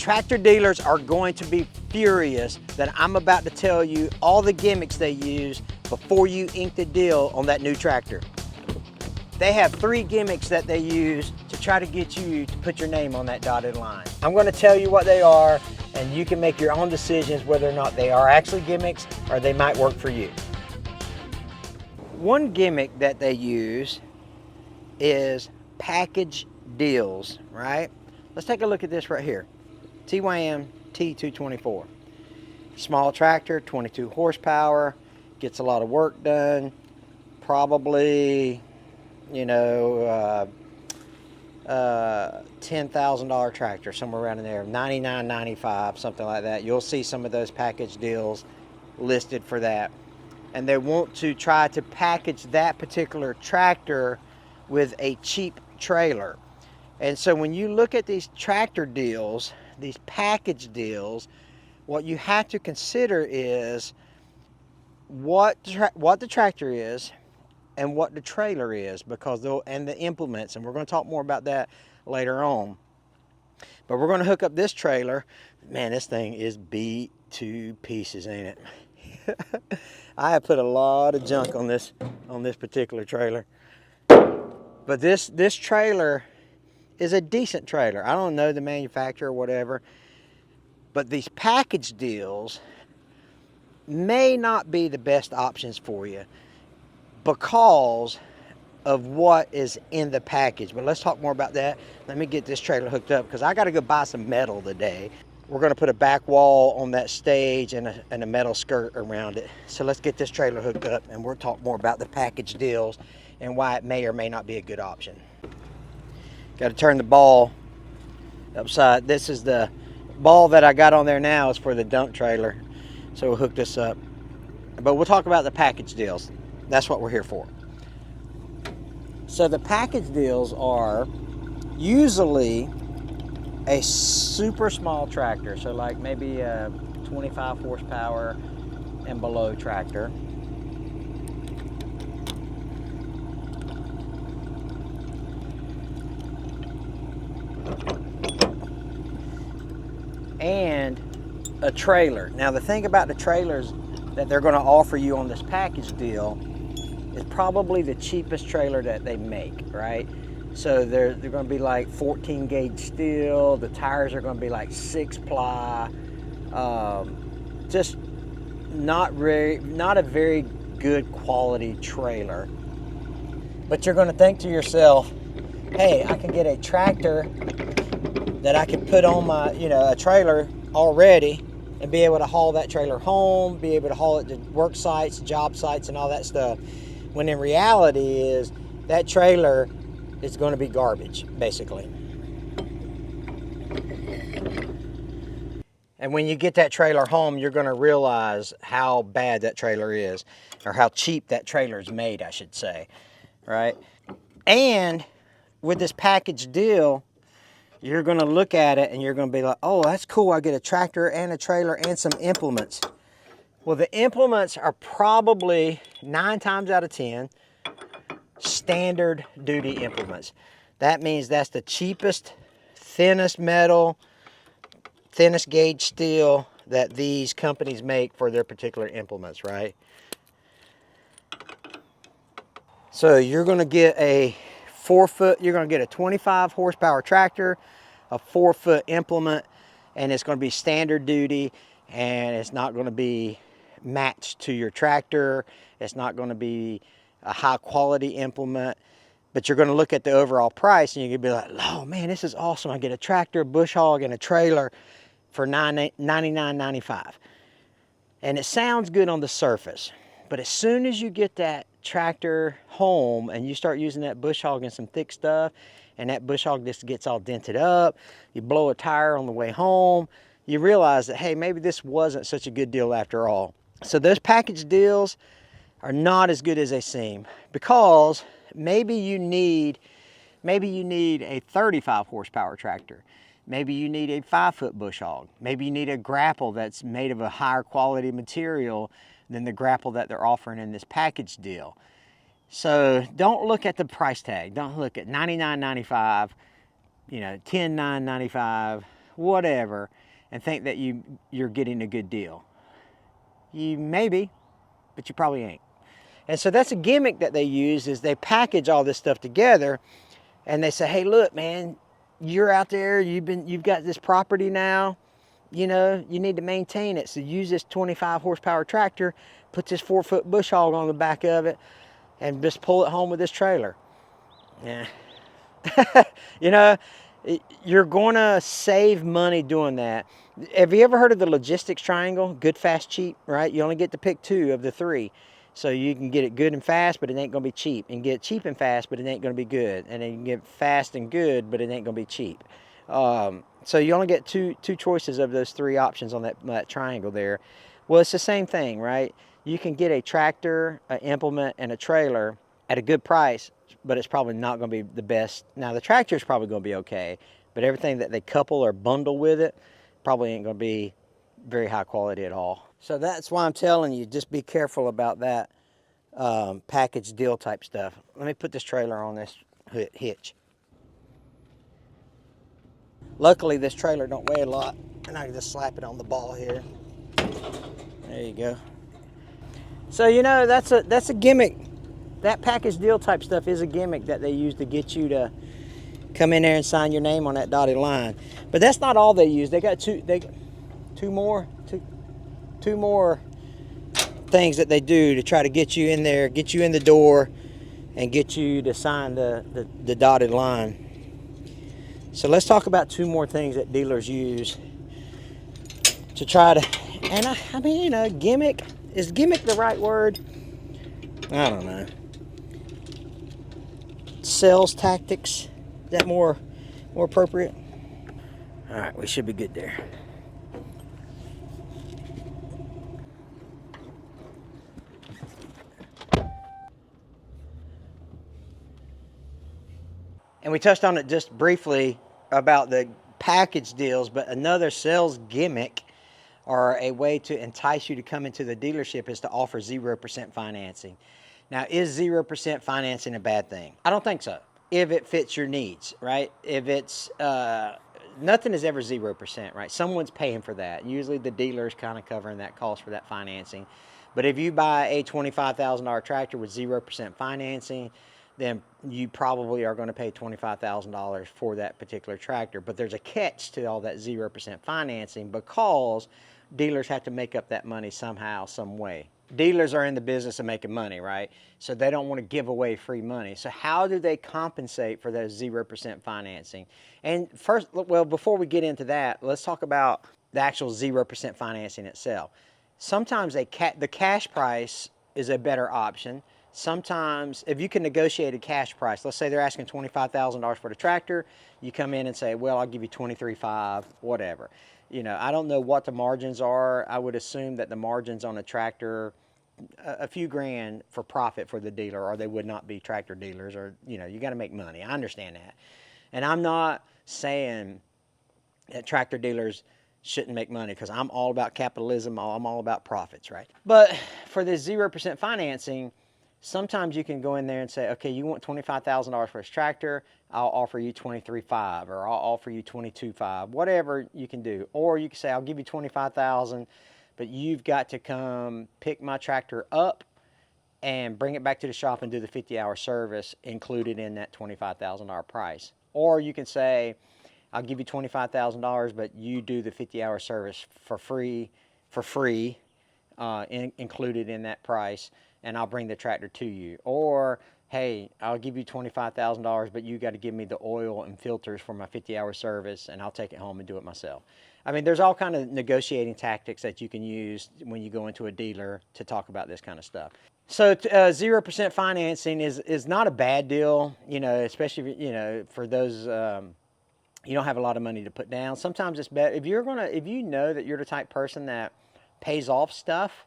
Tractor dealers are going to be furious that I'm about to tell you all the gimmicks they use before you ink the deal on that new tractor. They have 3 gimmicks that they use to try to get you to put your name on that dotted line. I'm going to tell you what they are, and you can make your own decisions whether or not they are actually gimmicks or they might work for you. One gimmick that they use is package deals, right? Let's take a look at this right here. TWAM T224. Small tractor, 22 horsepower, gets a lot of work done, probably, you know, $10,000 tractor, somewhere around in there, $99.95, something like that. You'll see some of those package deals listed for that. And they want to try to package that particular tractor with a cheap trailer. And so when you look at these tractor deals, these package deals, what you have to consider is what the tractor is and what the trailer is, because and the implements, and we're going to talk more about that later on. But we're going to hook up this trailer. Man, this thing is beat to pieces, ain't it? I have put a lot of junk on this particular trailer. But this trailer is a decent trailer. I don't know the manufacturer or whatever, but these package deals may not be the best options for you because of what is in the package. But let's talk more about that. Let me get this trailer hooked up because I got to go buy some metal today. We're going to put a back wall on that stage and a metal skirt around it. So let's get this trailer hooked up and we'll talk more about the package deals and why it may or may not be a good option. Got to turn the ball upside. This is the ball that I got on there now is for the dump trailer. So we'll hook this up. But we'll talk about the package deals. That's what we're here for. So the package deals are usually a super small tractor. So like maybe a 25 horsepower and below tractor. And a trailer. Now the thing about the trailers that they're going to offer you on this package deal is probably the cheapest trailer that they make, right? So they're going to be like 14 gauge steel. The tires are going to be like 6 ply. Just not a very good quality trailer. But you're going to think to yourself, hey, I can get a tractor that I can put on my, a trailer already and be able to haul that trailer home, be able to haul it to work sites, job sites, and all that stuff. When in reality is that trailer is going to be garbage, basically. And when you get that trailer home, you're going to realize how bad that trailer is, or how cheap that trailer is made, I should say, right? And with this package deal, you're going to look at it and you're going to be like, oh, that's cool. I get a tractor and a trailer and some implements. Well, the implements are probably 9 times out of 10 standard duty implements. That means that's the cheapest, thinnest metal, thinnest gauge steel that these companies make for their particular implements, right? So you're going to get a 4-foot, you're going to get a 25 horsepower tractor, a 4-foot implement, and it's going to be standard duty, and it's not going to be matched to your tractor. It's not going to be a high quality implement, but you're going to look at the overall price and you're going to be like, oh man, this is awesome. I get a tractor, a bush hog, and a trailer for $99.95. And it sounds good on the surface, but as soon as you get that tractor home and you start using that bush hog and some thick stuff, and that bush hog just gets all dented up, you blow a tire on the way home, you realize that, hey, maybe this wasn't such a good deal after all. So those package deals are not as good as they seem, because maybe you need a 35 horsepower tractor. Maybe you need a 5-foot bush hog. Maybe you need a grapple that's made of a higher quality material than the grapple that they're offering in this package deal. So don't look at the price tag. Don't look at $99.95, $10,995, whatever, and think that you're getting a good deal. You may be, but you probably ain't. And so that's a gimmick that they use, is they package all this stuff together and they say, hey, look, man, you're out there, you've got this property now, you know, you need to maintain it. So use this 25 horsepower tractor, put this 4-foot bush hog on the back of it, and just pull it home with this trailer. Yeah. You know, you're gonna save money doing that. Have you ever heard of the logistics triangle? Good, fast, cheap, right? You only get to pick 2 of the 3. So you can get it good and fast, but it ain't gonna be cheap. And get cheap and fast, but it ain't gonna be good. And then you can get fast and good, but it ain't gonna be cheap. So you only get two choices of those 3 options on that triangle there. Well, it's the same thing, right? You can get a tractor, an implement, and a trailer at a good price, but it's probably not going to be the best. Now, the tractor is probably going to be okay, but everything that they couple or bundle with it probably ain't going to be very high quality at all. So that's why I'm telling you, just be careful about that package deal type stuff. Let me put this trailer on this hitch. Luckily, this trailer don't weigh a lot, and I can just slap it on the ball here. There you go. So, you know, that's a gimmick. That package deal type stuff is a gimmick that they use to get you to come in there and sign your name on that dotted line. But that's not all they use. They got two more things that they do to try to get you in there, get you in the door, and get you to sign the dotted line. So let's talk about 2 more things that dealers use to try to, and I mean, you know, gimmick, is gimmick the right word? I don't know. Sales tactics, is that more appropriate? All right, we should be good there. And we touched on it just briefly about the package deals, but another sales gimmick or a way to entice you to come into the dealership is to offer 0% financing. Now, is 0% financing a bad thing? I don't think so, if it fits your needs, right? If it's, nothing is ever 0%, right? Someone's paying for that. Usually the dealer's kind of covering that cost for that financing. But if you buy a $25,000 tractor with 0% financing, then you probably are going to pay $25,000 for that particular tractor. But there's a catch to all that 0% financing, because dealers have to make up that money somehow, some way. Dealers are in the business of making money, right? So they don't want to give away free money. So how do they compensate for those 0% financing? And first, well, before we get into that, let's talk about the actual 0% financing itself. Sometimes the cash price is a better option. Sometimes, if you can negotiate a cash price, let's say they're asking $25,000 for the tractor, you come in and say, well, I'll give you $23,500, whatever. You know, I don't know what the margins are. I would assume that the margins on a tractor, a few grand for profit for the dealer, or they would not be tractor dealers, or, you know, you got to make money. I understand that. And I'm not saying that tractor dealers shouldn't make money, because I'm all about capitalism. I'm all about profits, right? But for this 0% financing, sometimes you can go in there and say, okay, you want $25,000 for this tractor, I'll offer you $23,500, or I'll offer you $22,500, whatever you can do. Or you can say, I'll give you $25,000, but you've got to come pick my tractor up and bring it back to the shop and do the 50-hour service included in that $25,000 price. Or you can say, I'll give you $25,000, but you do the 50-hour service for free, included in that price, and I'll bring the tractor to you. Or, hey, I'll give you $25,000, but you got to give me the oil and filters for my 50-hour service, and I'll take it home and do it myself. I mean, there's all kind of negotiating tactics that you can use when you go into a dealer to talk about this kind of stuff. So 0% financing is not a bad deal, you know, especially, you know, for those you don't have a lot of money to put down. Sometimes it's better if you know that you're the type person that pays off stuff,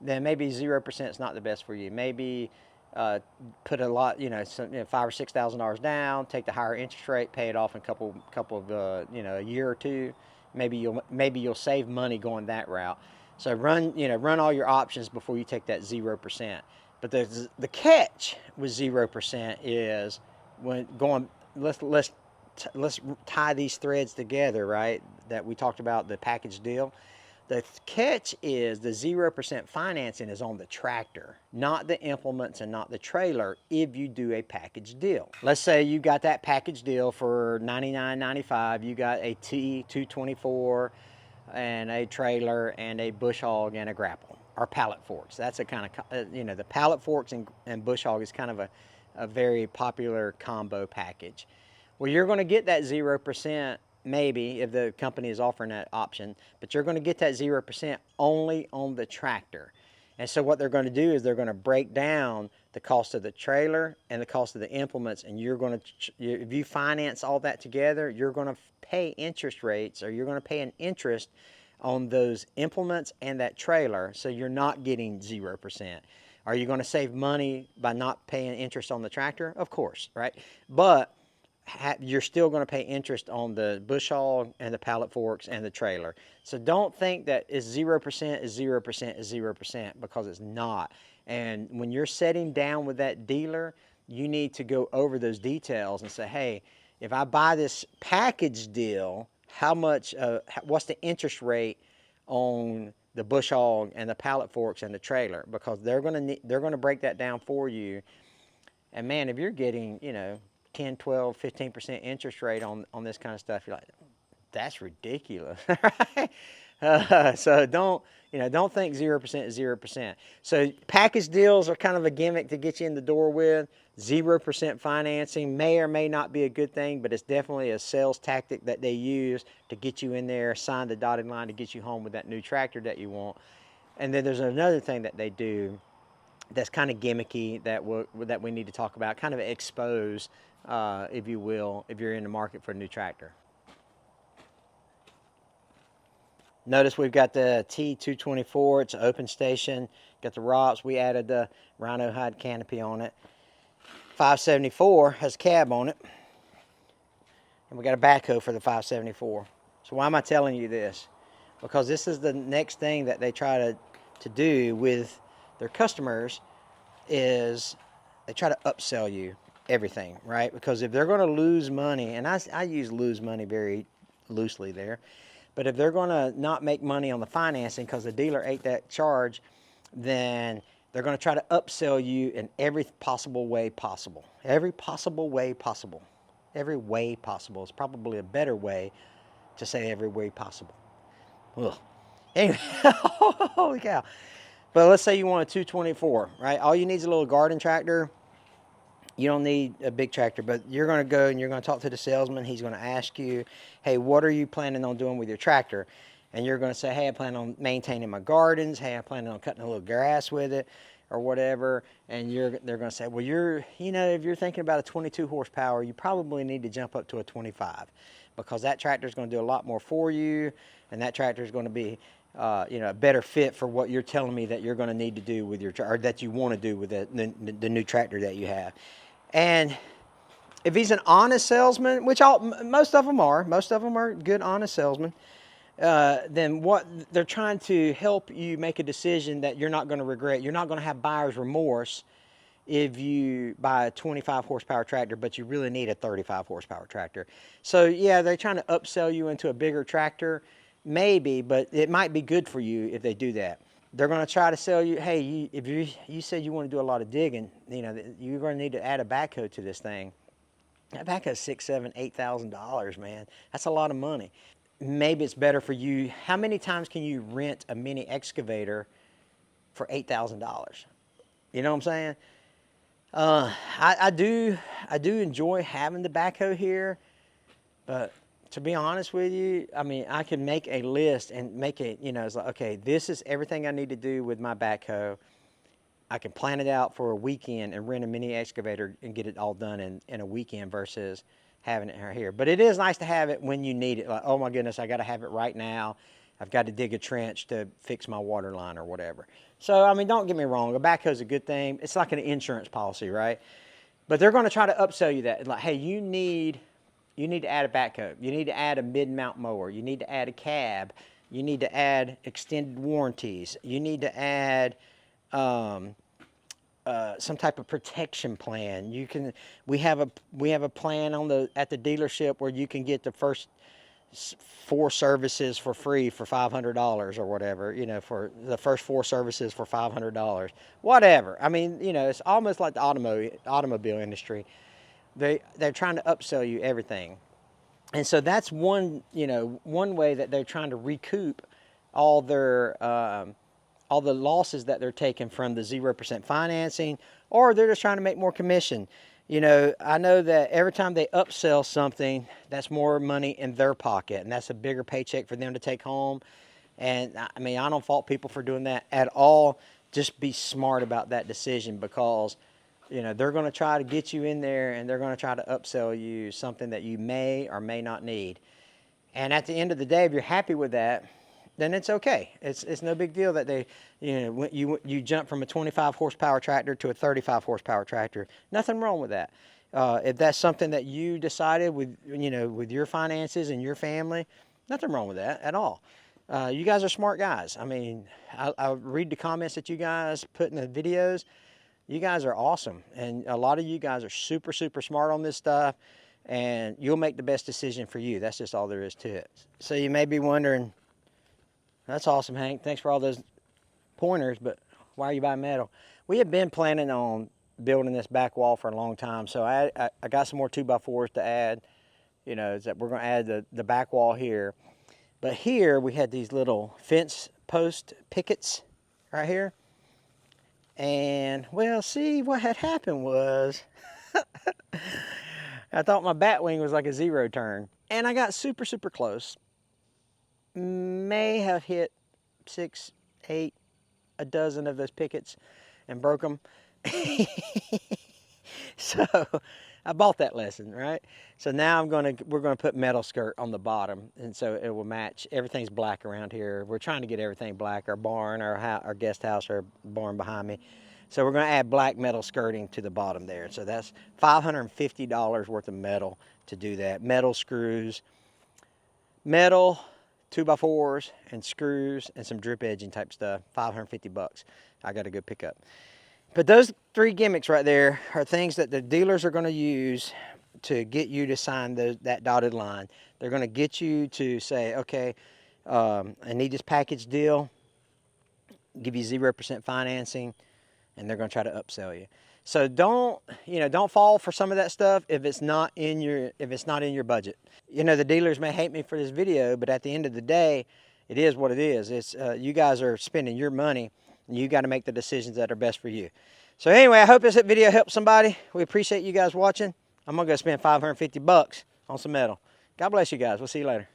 then maybe 0% is not the best for you. Maybe put a lot, you know, $5,000 or $6,000 down, take the higher interest rate, pay it off in a couple of you know, a year or two. Maybe you'll save money going that route. So run all your options before you take that 0%. But the catch with 0% is when going. Let's tie these threads together, right? that we talked about, the package deal. The catch is the 0% financing is on the tractor, not the implements and not the trailer if you do a package deal. Let's say you got that package deal for $99.95. You got a T224 and a trailer and a bush hog and a grapple, or pallet forks. That's a kind of, the pallet forks and bush hog is kind of a very popular combo package. Well, you're going to get that 0% maybe if the company is offering that option, but you're going to get that 0% only on the tractor. And so what they're going to do is they're going to break down the cost of the trailer and the cost of the implements, and you're going to, if you finance all that together, you're going to pay interest rates, or you're going to pay an interest on those implements and that trailer, so you're not getting 0%. Are you going to save money by not paying interest on the tractor? Of course, right? But you're still going to pay interest on the bush hog and the pallet forks and the trailer. So don't think that it's 0% is 0% is 0%, because it's not. And when you're sitting down with that dealer, you need to go over those details and say, hey, if I buy this package deal, how much, what's the interest rate on the bush hog and the pallet forks and the trailer? Because they're going to break that down for you. And man, if you're getting, 10, 12, 15% interest rate on this kind of stuff, you're like, that's ridiculous, right? So don't think 0% is 0%. So package deals are kind of a gimmick to get you in the door with. 0% financing may or may not be a good thing, but it's definitely a sales tactic that they use to get you in there, sign the dotted line to get you home with that new tractor that you want. And then there's another thing that they do that's kind of gimmicky that we need to talk about, kind of expose, if you will, if you're in the market for a new tractor. Notice we've got the T224. It's an open station. Got the ROPS. We added the rhino hide canopy on it. 574 has a cab on it. And we got a backhoe for the 574. So why am I telling you this? Because this is the next thing that they try to do with their customers, is they try to upsell you everything, right? Because if they're going to lose money, and I use lose money very loosely there, but if they're going to not make money on the financing because the dealer ate that charge, then they're going to try to upsell you in every possible way possible. Every possible way possible. Every way possible is probably a better way to say every way possible. Ugh. Anyway, holy cow. But let's say you want a 224, right? All you need is a little garden tractor. You don't need a big tractor, but you're going to go and you're going to talk to the salesman. He's going to ask you, hey, what are you planning on doing with your tractor? And you're going to say, hey, I plan on maintaining my gardens. Hey, I plan on cutting a little grass with it or whatever. And they're going to say, well, if you're thinking about a 22 horsepower, you probably need to jump up to a 25, because that tractor is going to do a lot more for you. And that tractor is going to be a better fit for what you're telling me that you're going to need to do with or that you want to do with the new tractor that you have. And if he's an honest salesman, which most of them are good, honest salesmen, then what they're trying to help you make a decision that you're not going to regret. You're not going to have buyer's remorse if you buy a 25 horsepower tractor, but you really need a 35 horsepower tractor. So yeah, they're trying to upsell you into a bigger tractor, maybe, but it might be good for you if they do that. They're going to try to sell you, hey, if you said you want to do a lot of digging, you're going to need to add a backhoe to this thing. That backhoe's $6,000, $7,000, $8,000, man. That's a lot of money. Maybe it's better for you. How many times can you rent a mini excavator for $8,000? You know what I'm saying? I do enjoy having the backhoe here, but to be honest with you, I mean, I can make a list and make it, it's like, okay, this is everything I need to do with my backhoe. I can plan it out for a weekend and rent a mini excavator and get it all done in a weekend versus having it here. But it is nice to have it when you need it. Like, oh my goodness, I got to have it right now. I've got to dig a trench to fix my water line or whatever. So, I mean, don't get me wrong. A backhoe is a good thing. It's like an insurance policy, right? But they're going to try to upsell you that. Like, hey, you need to add a backhoe. You need to add a mid-mount mower. You need to add a cab. You need to add extended warranties. You need to add some type of protection plan. We have a plan at the dealership where you can get the first 4 services for free for $500 or whatever, you know, for the first 4 services for $500, whatever. I mean, you know, it's almost like the automobile industry. They're trying to upsell you everything. And so that's one, you know, one way that they're trying to recoup all their all the losses that they're taking from the 0% financing, or they're just trying to make more commission. You know, I know that every time they upsell something, that's more money in their pocket, and that's a bigger paycheck for them to take home. And I mean, I don't fault people for doing that at all. Just be smart about that decision, because, you know, they're going to try to get you in there, and they're going to try to upsell you something that you may or may not need. And at the end of the day, if you're happy with that, then it's okay. It's no big deal that they, you know, you jump from a 25 horsepower tractor to a 35 horsepower tractor. Nothing wrong with that. If that's something that you decided with, you know, with your finances and your family, nothing wrong with that at all. You guys are smart guys. I mean, I read the comments that you guys put in the videos. You guys are awesome, and a lot of you guys are super smart on this stuff, and you'll make the best decision for you. That's just all there is to it. So you may be wondering, that's awesome, Hank. Thanks for all those pointers, but why are you buying metal? We have been planning on building this back wall for a long time, so I got some more 2x4s to add. You know, that we're going to add the back wall here. But here we had these little fence post pickets right here. And, well, see, what had happened was I thought my bat wing was like a 0 turn. And I got super close. May have hit 6, 8, a dozen of those pickets and broke them. So I bought that lesson, right? So now we're gonna put metal skirt on the bottom, and so it will match. Everything's black around here. We're trying to get everything black. Our barn, our guest house, our barn behind me. So we're gonna add black metal skirting to the bottom there. So that's $550 worth of metal to do that. Metal screws, metal 2x4s and screws and some drip edging type stuff. 550 bucks. I got a good pickup. But those 3 gimmicks right there are things that the dealers are going to use to get you to sign that dotted line. They're going to get you to say, okay, I need this package deal, give you 0% financing, and they're going to try to upsell you. So don't fall for some of that stuff if it's not in your budget. You know, the dealers may hate me for this video, but at the end of the day, it is what it is. It's you guys are spending your money, and you got to make the decisions that are best for you. So anyway, I hope this video helped somebody. We appreciate you guys watching. I'm gonna go spend 550 bucks on some metal. God bless you guys. We'll see you later.